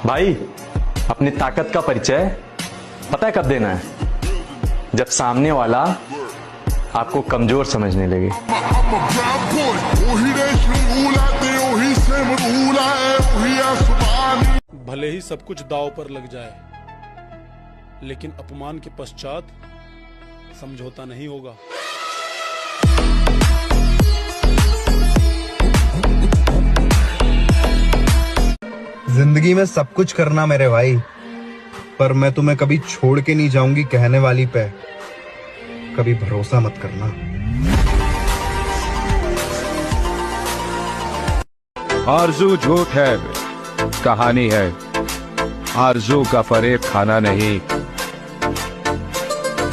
भाई, अपनी ताकत का परिचय पता है कब देना है? जब सामने वाला आपको कमजोर समझने लगे। भले ही सब कुछ दांव पर लग जाए, लेकिन अपमान के पश्चात समझौता नहीं होगा। जिंदगी में सब कुछ करना मेरे भाई, पर मैं तुम्हें कभी छोड़ के नहीं जाऊंगी कहने वाली पे कभी भरोसा मत करना। आरज़ू झूठ है, कहानी है। आरज़ू का फरेब खाना नहीं।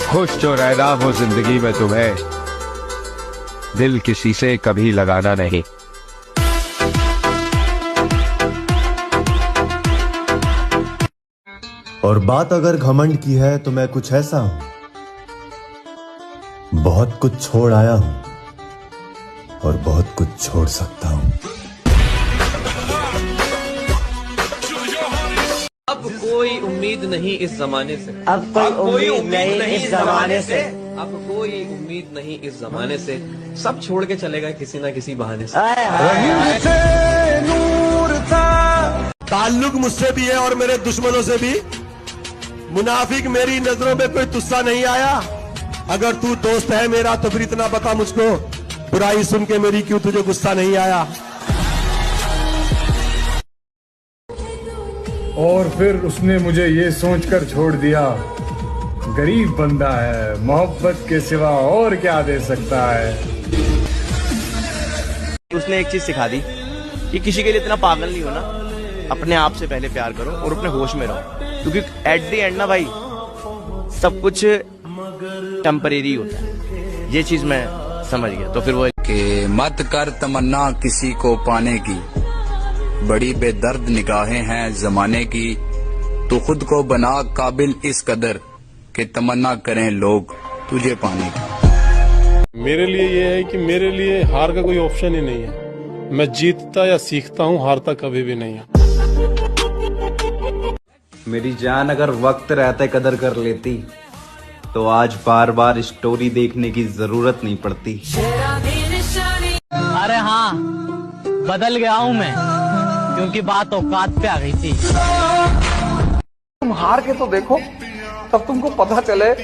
खुश जो रहना हो जिंदगी में तुम्हें, दिल किसी से कभी लगाना नहीं। और बात अगर घमंड की है तो मैं कुछ ऐसा हूं, बहुत कुछ छोड़ आया हूं और बहुत कुछ छोड़ सकता हूं। अब कोई उम्मीद नहीं इस जमाने से, अब कोई उम्मीद नहीं इस जमाने से, अब कोई उम्मीद नहीं इस जमाने से। सब छोड़ के चलेगा किसी ना किसी बहाने से। ताल्लुक मुझसे भी है और मेरे दुश्मनों से भी। मुनाफिक मेरी नजरों में कोई तुस्सा नहीं आया। अगर तू दोस्त है मेरा तो फिर इतना बता मुझको, बुराई सुन के मेरी क्यों तुझे गुस्सा नहीं आया। और फिर उसने मुझे ये सोचकर छोड़ दिया, गरीब बंदा है, मोहब्बत के सिवा और क्या दे सकता है। उसने एक चीज सिखा दी कि किसी के लिए इतना पागल नहीं होना, अपने आप से पहले प्यार करो और अपने होश में रहो, क्योंकि एट द एंड ना भाई सब कुछ टेम्परेरी होता है। ये चीज मैं समझ गया। तो फिर वो कि मत कर तमन्ना किसी को पाने की, बड़ी बेदर्द निगाहें हैं जमाने की। तू खुद को बना काबिल इस कदर कि तमन्ना करें लोग तुझे पाने की। मेरे लिए ये है कि मेरे लिए हार का कोई ऑप्शन ही नहीं है। मैं जीतता या सीखता हूँ, हारता कभी भी नहीं है। मेरी जान अगर वक्त रहते कदर कर लेती तो आज बार बार स्टोरी देखने की जरूरत नहीं पड़ती। अरे हाँ, बदल गया हूँ मैं, क्योंकि बात औकात पे आ गई थी। तुम हार के तो देखो, तब तुमको पता चले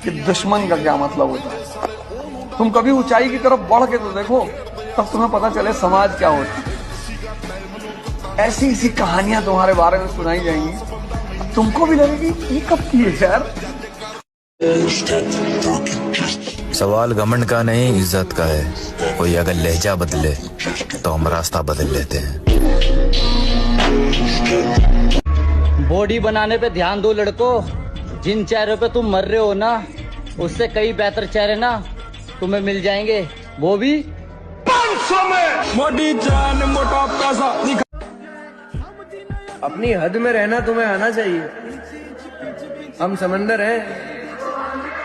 कि दुश्मन का क्या मतलब होता है। तुम कभी ऊंचाई की तरफ बढ़ के तो देखो, तब तुम्हें पता चले समाज क्या होता है। ऐसी ऐसी कहानियां तुम्हारे बारे में सुनाई जाएंगी, तुमको भी लगेगी ये कब की है यार। सवाल घमंड का नहीं, इज्जत का है। कोई अगर लहजा बदले तो हम रास्ता बदल लेते हैं। बॉडी बनाने पे ध्यान दो लड़कों। जिन चेहरों पे तुम मर रहे हो ना, उससे कई बेहतर चेहरे ना तुम्हें मिल जाएंगे, वो भी 500 में। मोटी जान मोटा पैसा। अपनी हद में रहना तुम्हें आना चाहिए। हम समंदर हैं,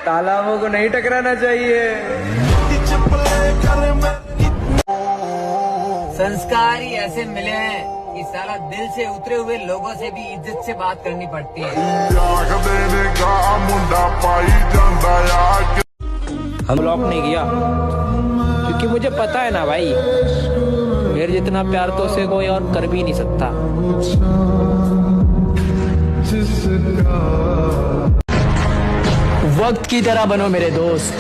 तालाबों को नहीं टकराना चाहिए। संस्कार ही ऐसे मिले हैं कि साला दिल से उतरे हुए लोगों से भी इज्जत से बात करनी पड़ती है। हम ब्लॉक नहीं किया क्योंकि मुझे पता है ना भाई, मेरे जितना प्यार तो उसे कोई और कर भी नहीं सकता। वक्त की तरह बनो मेरे दोस्त,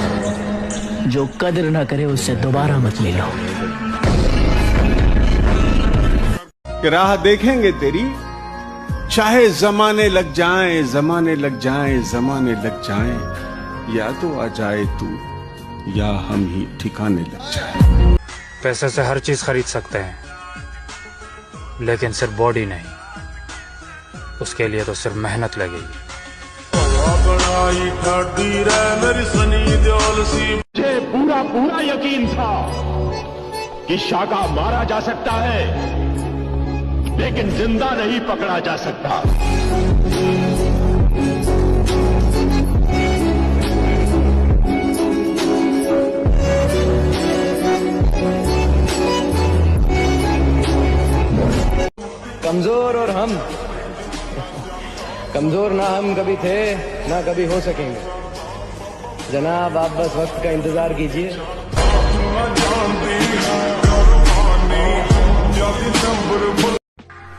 जो कदर ना करे उससे दोबारा मत मिलो। राह देखेंगे तेरी, चाहे जमाने लग जाएं, जमाने लग जाएं, जमाने लग जाएं, या तो आ जाए तू या हम ही ठिकाने लग जाएं। पैसे से हर चीज खरीद सकते हैं, लेकिन सिर्फ बॉडी नहीं। उसके लिए तो सिर्फ मेहनत लगेगी। मुझे पूरा पूरा यकीन था कि शाका मारा जा सकता है, लेकिन जिंदा नहीं पकड़ा जा सकता। कमजोर और हम कमजोर ना हम कभी थे ना कभी हो सकेंगे जनाब, आप बस वक्त का इंतजार कीजिए।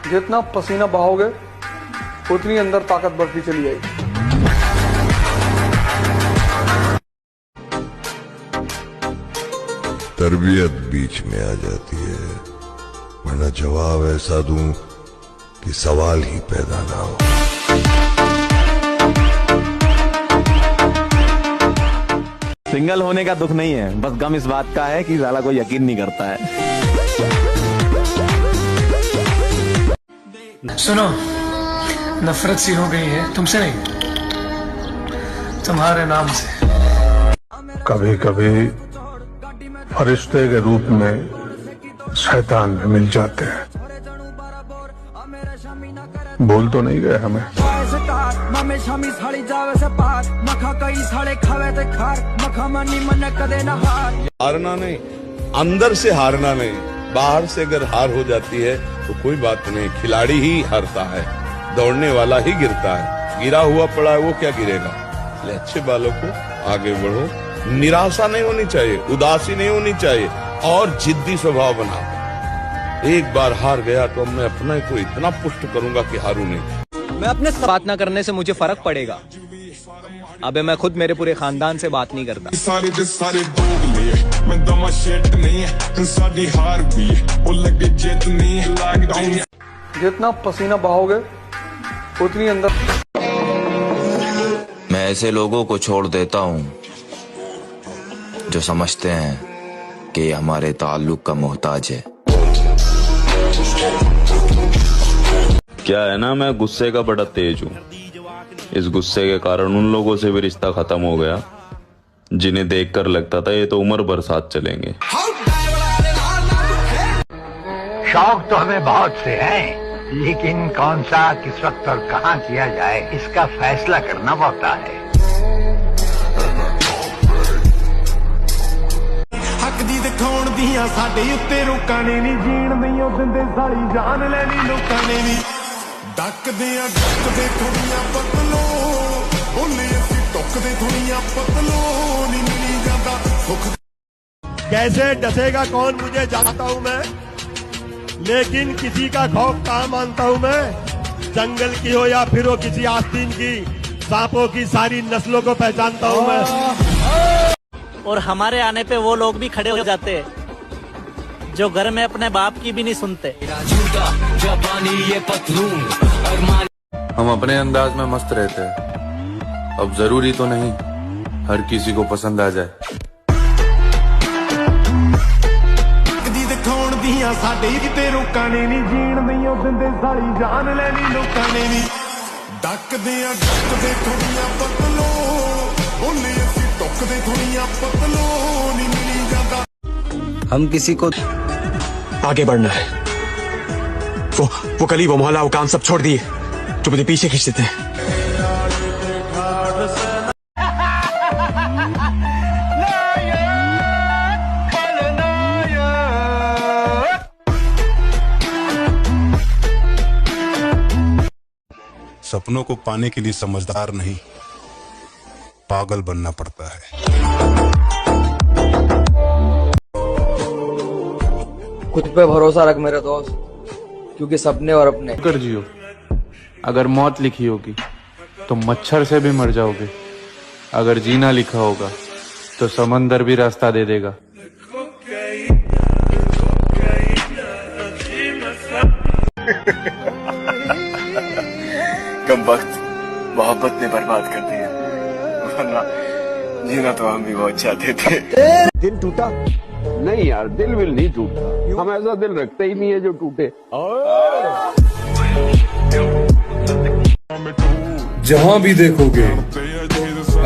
जितना पसीना बहाओगे उतनी अंदर ताकत बढ़ती चली जाएगी। तरबियत बीच में आ जाती है, वरना जवाब ऐसा दूं कि सवाल ही पैदा ना हो। सिंगल होने का दुख नहीं है, बस गम इस बात का है कि साला कोई यकीन नहीं करता है। सुनो, नफरत सी हो गई है तुमसे नहीं, तुम्हारे नाम से। कभी कभी फरिश्ते के रूप में शैतान भी मिल जाते हैं। बोल तो नहीं गए हमें। हारना नहीं, अंदर से हारना नहीं, बाहर से अगर हार हो जाती है तो कोई बात नहीं, खिलाड़ी ही हारता है, दौड़ने वाला ही गिरता है। गिरा हुआ पड़ा है वो क्या गिरेगा। इसलिए अच्छे बालों को आगे बढ़ो, निराशा नहीं होनी चाहिए, उदासी नहीं होनी चाहिए और जिद्दी स्वभाव बना। एक बार हार गया तो मैं अपने को इतना पुष्ट करूंगा कि हारू नहीं। मैं अपने बात ना करने से मुझे फर्क पड़ेगा। अबे मैं खुद मेरे पूरे खानदान से बात नहीं करता। जितना पसीना बहाओगे उतनी अंदर। मैं ऐसे लोगों को छोड़ देता हूँ जो समझते हैं कि ये हमारे ताल्लुक का मोहताज है। क्या है ना, मैं गुस्से का बड़ा तेज हूँ। इस गुस्से के कारण उन लोगों से भी रिश्ता खत्म हो गया जिन्हें देखकर लगता था ये तो उम्र भर साथ चलेंगे। शौक तो हमें बहुत से हैं, लेकिन कौन सा, किस वक्त और कहाँ किया जाए इसका फैसला करना पड़ता है। हक दी दिखाउण दियां साडे उत्ते रोकां ने नी, जीण नहीं ओ दिंदे साली जान लैनी लोकां ने नी। डकदे थोड़ियां पतलो, बोले असीं टुकदे थोड़ियां पतलो, नी मिली जांदा सुख। कैसे डसेगा कौन मुझे जानता हूं मैं, लेकिन किसी का खौफ कहाँ मानता हूँ मैं। जंगल की हो या फिर हो किसी आस्तीन की, सांपों की सारी नस्लों को पहचानता हूँ मैं। और हमारे आने पे वो लोग भी खड़े हो जाते जो घर में अपने बाप की भी नहीं सुनते। हम अपने अंदाज में मस्त रहते हैं, अब जरूरी तो नहीं हर किसी को पसंद आ जाए। दियां साडे किते रोकां ने नी, जीण नहीं ओ दिंदे साली जान लैनी लोकां ने नी। डकदे थोड़ियां पतलो, बोले असीं टुकदे थोड़ियां पतलो, नी मिली जांदा। हम किसी को आगे बढ़ना है, वो गली, वो मोहल्ला, वो काम सब छोड़ दिए जो मुझे पीछे खींच देते हैं। सपनों को पाने के लिए समझदार नहीं, पागल बनना पड़ता है। खुद पे भरोसा रख मेरे दोस्त, क्योंकि सपने और अपने कर जियो। अगर मौत लिखी होगी तो मच्छर से भी मर जाओगे, अगर जीना लिखा होगा तो समंदर भी रास्ता दे देगा। कम वक्त मोहब्बत ने बर्बाद कर दिया, वरना जीना तो हम भी बहुत चाहते थे। दिल टूटा नहीं यार, दिल विल नहीं टूटता, हम ऐसा दिल रखते ही नहीं है जो टूटे। जहां भी देखोगे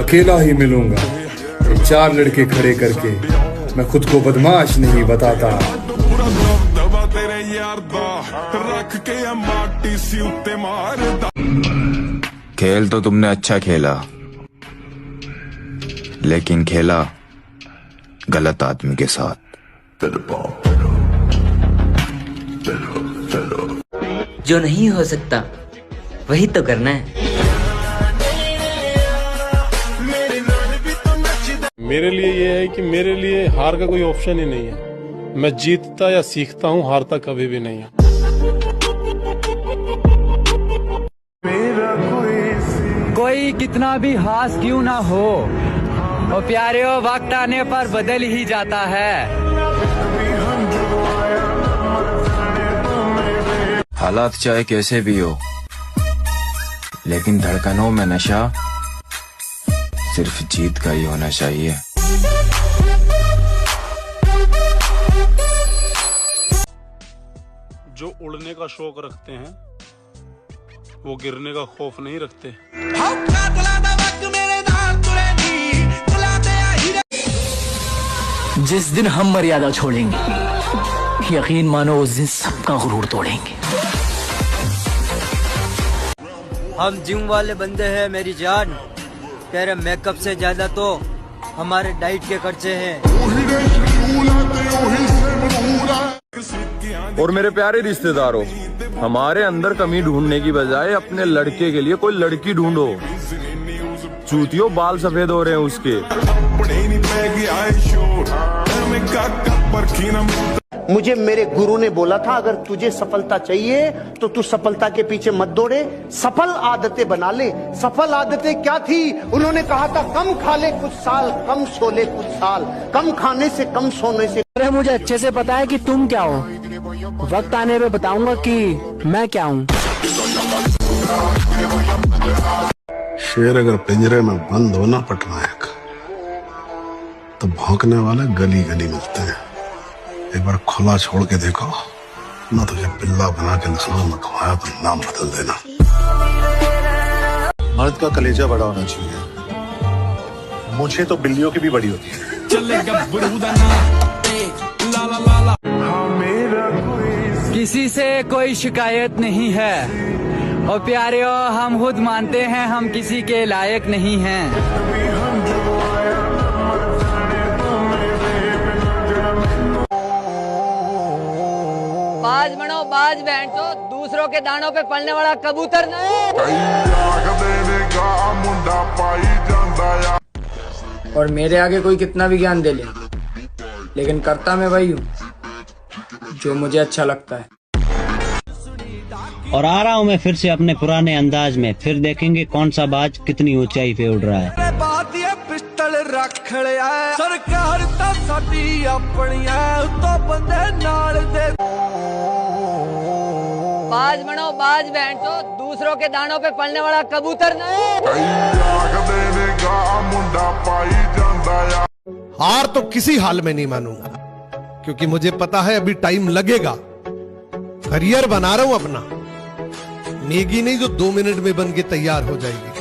अकेला ही मिलूंगा, 4 लड़के खड़े करके मैं खुद को बदमाश नहीं बताता। खेल तो तुमने अच्छा खेला, लेकिन खेला गलत आदमी के साथ। जो नहीं हो सकता वही तो करना है। मेरे लिए ये है कि मेरे लिए हार का कोई ऑप्शन ही नहीं है। मैं जीतता या सीखता हूँ, हारता कभी भी नहीं है। कोई कितना भी हास क्यों ना हो, वो प्यारे वक्त आने पर बदल ही जाता है। हालात चाहे कैसे भी हो, लेकिन धड़कनों में नशा सिर्फ जीत का ही होना चाहिए। जो उड़ने का शौक रखते हैं वो गिरने का खौफ नहीं रखते। जिस दिन हम मर्यादा छोड़ेंगे, यकीन मानो उस दिन सबका गुरूर तोड़ेंगे। हम जिम वाले बंदे हैं मेरी जान, तेरे मेकअप से ज्यादा तो हमारे डाइट के खर्चे हैं। और मेरे प्यारे रिश्तेदारों, हमारे अंदर कमी ढूंढने की बजाय अपने लड़के के लिए कोई लड़की ढूंढो। चूतियों बाल सफेद हो रहे हैं उसके। मुझे मेरे गुरु ने बोला था, अगर तुझे सफलता चाहिए तो तू सफलता के पीछे मत दौड़े, सफल आदतें बना ले। सफल आदतें क्या थी? उन्होंने कहा था कम खा ले कुछ साल, कम सो ले कुछ साल, कम खाने से कम सोने से। अरे मुझे अच्छे से पता है कि तुम क्या हो, वक्त आने पे बताऊंगा कि मैं क्या हूँ। शेर अगर पिंजरे में बंद हो ना पटनायक, तो भौंकने वाले गली गली मिलते हैं। एक बार खुला छोड़ के देखो ना, तुझे बिल्ला बना के नस्लों में घुमाया तो नाम बदल देना। मर्द का कलेजा बड़ा होना चाहिए, मुझे तो बिल्लियों की भी बड़ी होती है। किसी से कोई शिकायत नहीं है, और प्यारे हम खुद मानते हैं हम किसी के लायक नहीं हैं। बाज बनो बाज बैठो, दूसरों के दानों पे पलने वाला कबूतर नहीं। और मेरे आगे कोई कितना भी ज्ञान दे ले, लेकिन करता मैं वही हूँ जो मुझे अच्छा लगता है। और आ रहा हूँ मैं फिर से अपने पुराने अंदाज में, फिर देखेंगे कौन सा बाज कितनी ऊंचाई पे उड़ रहा है। पिस्टल रख लिया सरकार ता साडी अपनिया तो बंदे नाल दे। बाज बनो बाज बैठो, दूसरों के दानों पे पलने वाला कबूतर नहीं। हार तो किसी हाल में नहीं मानूंगा, क्योंकि मुझे पता है अभी टाइम लगेगा। करियर बना रहा हूं अपना, मैगी नहीं जो 2 मिनट में बन के तैयार हो जाएगी।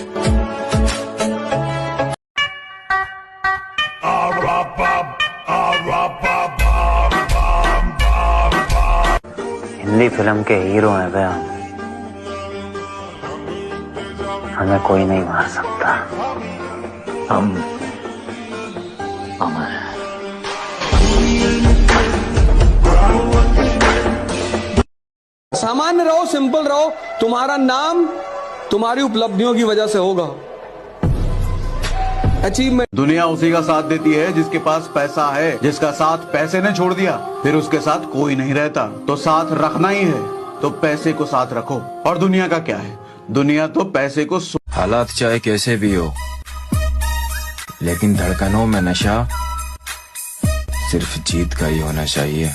हिंदी फिल्म के हीरो हैं भैया, हमें कोई नहीं मार सकता, हम अमर हैं। सामान्य रहो, सिंपल रहो, तुम्हारा नाम तुम्हारी उपलब्धियों की वजह से होगा। अचीवमेंट। दुनिया उसी का साथ देती है जिसके पास पैसा है। जिसका साथ पैसे ने छोड़ दिया, फिर उसके साथ कोई नहीं रहता। तो साथ रखना ही है तो पैसे को साथ रखो। और दुनिया का क्या है, दुनिया तो पैसे को। हालात चाहे कैसे भी हो, लेकिन धड़कनों में नशा सिर्फ जीत का ही होना चाहिए।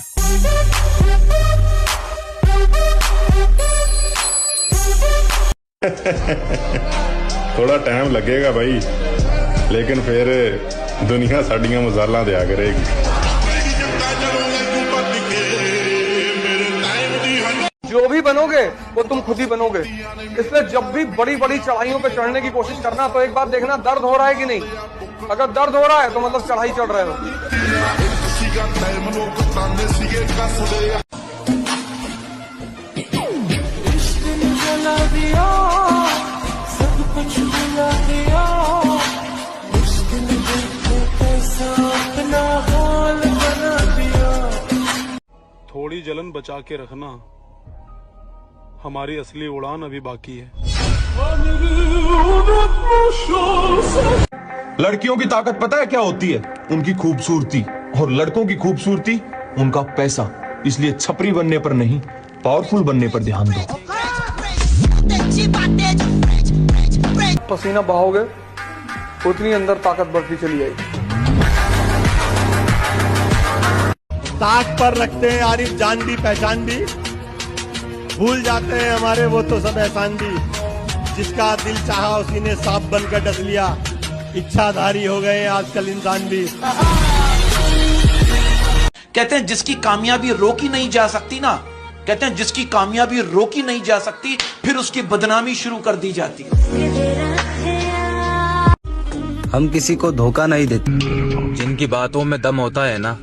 थोड़ा टाइम लगेगा भाई, लेकिन फिर दुनिया साड़ियां मजाला दिया करेगी। जो भी बनोगे वो तुम खुद ही बनोगे, इसलिए जब भी बड़ी बड़ी चढ़ाइयों पे चढ़ने की कोशिश करना तो एक बार देखना दर्द हो रहा है कि नहीं। अगर दर्द हो रहा है तो मतलब चढ़ाई चढ़ रहे हो। थोड़ी जलन बचा के रखना, हमारी असली उड़ान अभी बाकी है। लड़कियों की ताकत पता है क्या होती है? उनकी खूबसूरती। और लड़कों की खूबसूरती उनका पैसा। इसलिए छपरी बनने पर नहीं, पावरफुल बनने पर ध्यान दो। पसीना बहाओगे उतनी अंदर ताकत बढ़ती चली जाएगी। ताक पर रखते हैं आरिफ जान भी पहचान भी, भूल जाते हैं हमारे वो तो सब एहसान भी। जिसका दिल चाहा उसी ने सांप बनकर डस लिया, इच्छाधारी हो गए आजकल इंसान भी। कहते हैं जिसकी कामयाबी रोकी नहीं जा सकती ना, कहते हैं जिसकी कामयाबी रोकी नहीं जा सकती, फिर उसकी बदनामी शुरू कर दी जाती है। हम किसी को धोखा नहीं देते। जिनकी बातों में दम होता है ना,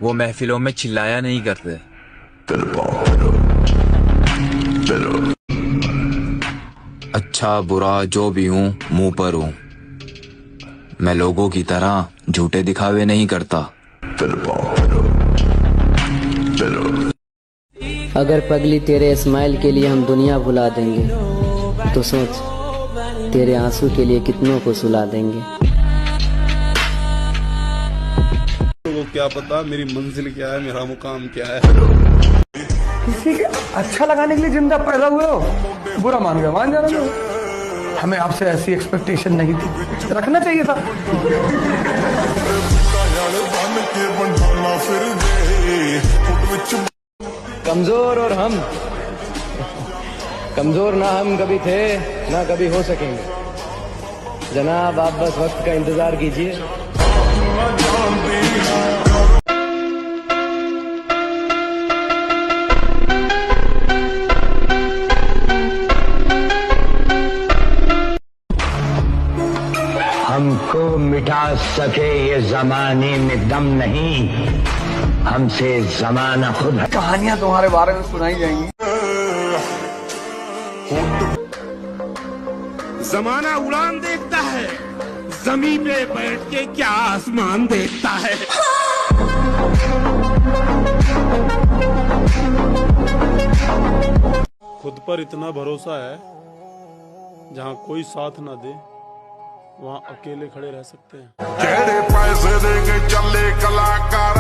वो महफिलों में चिल्लाया नहीं करते। अच्छा बुरा जो भी हूँ मुंह पर हूँ। मैं लोगों की तरह झूठे दिखावे नहीं करता। अगर पगली तेरे स्माइल के लिए हम दुनिया भुला देंगे तो सोच तेरे आंसू के लिए कितनों को सुला देंगे। तो क्या पता मेरी मंजिल क्या है, मेरा मुकाम क्या है। किसी के अच्छा लगाने के लिए जिंदा पैदा हुए हो, बुरा मान गए मान जाना। हमें आपसे ऐसी एक्सपेक्टेशन नहीं थी, रखना चाहिए था। कमजोर और हम कमजोर ना हम कभी थे ना कभी हो सकेंगे। जनाब आप बस वक्त का इंतजार कीजिए। हमको मिटा सके ये जमाने में दम नहीं, हमसे जमाना खुद। कहानियां तुम्हारे बारे में सुनाई जाएंगी। जमाना उड़ान देखता है, जमीन पे बैठ के क्या आसमान देखता है। खुद पर इतना भरोसा है, जहाँ कोई साथ ना दे वहाँ अकेले खड़े रह सकते हैं। पैसे देंगे चले कलाकार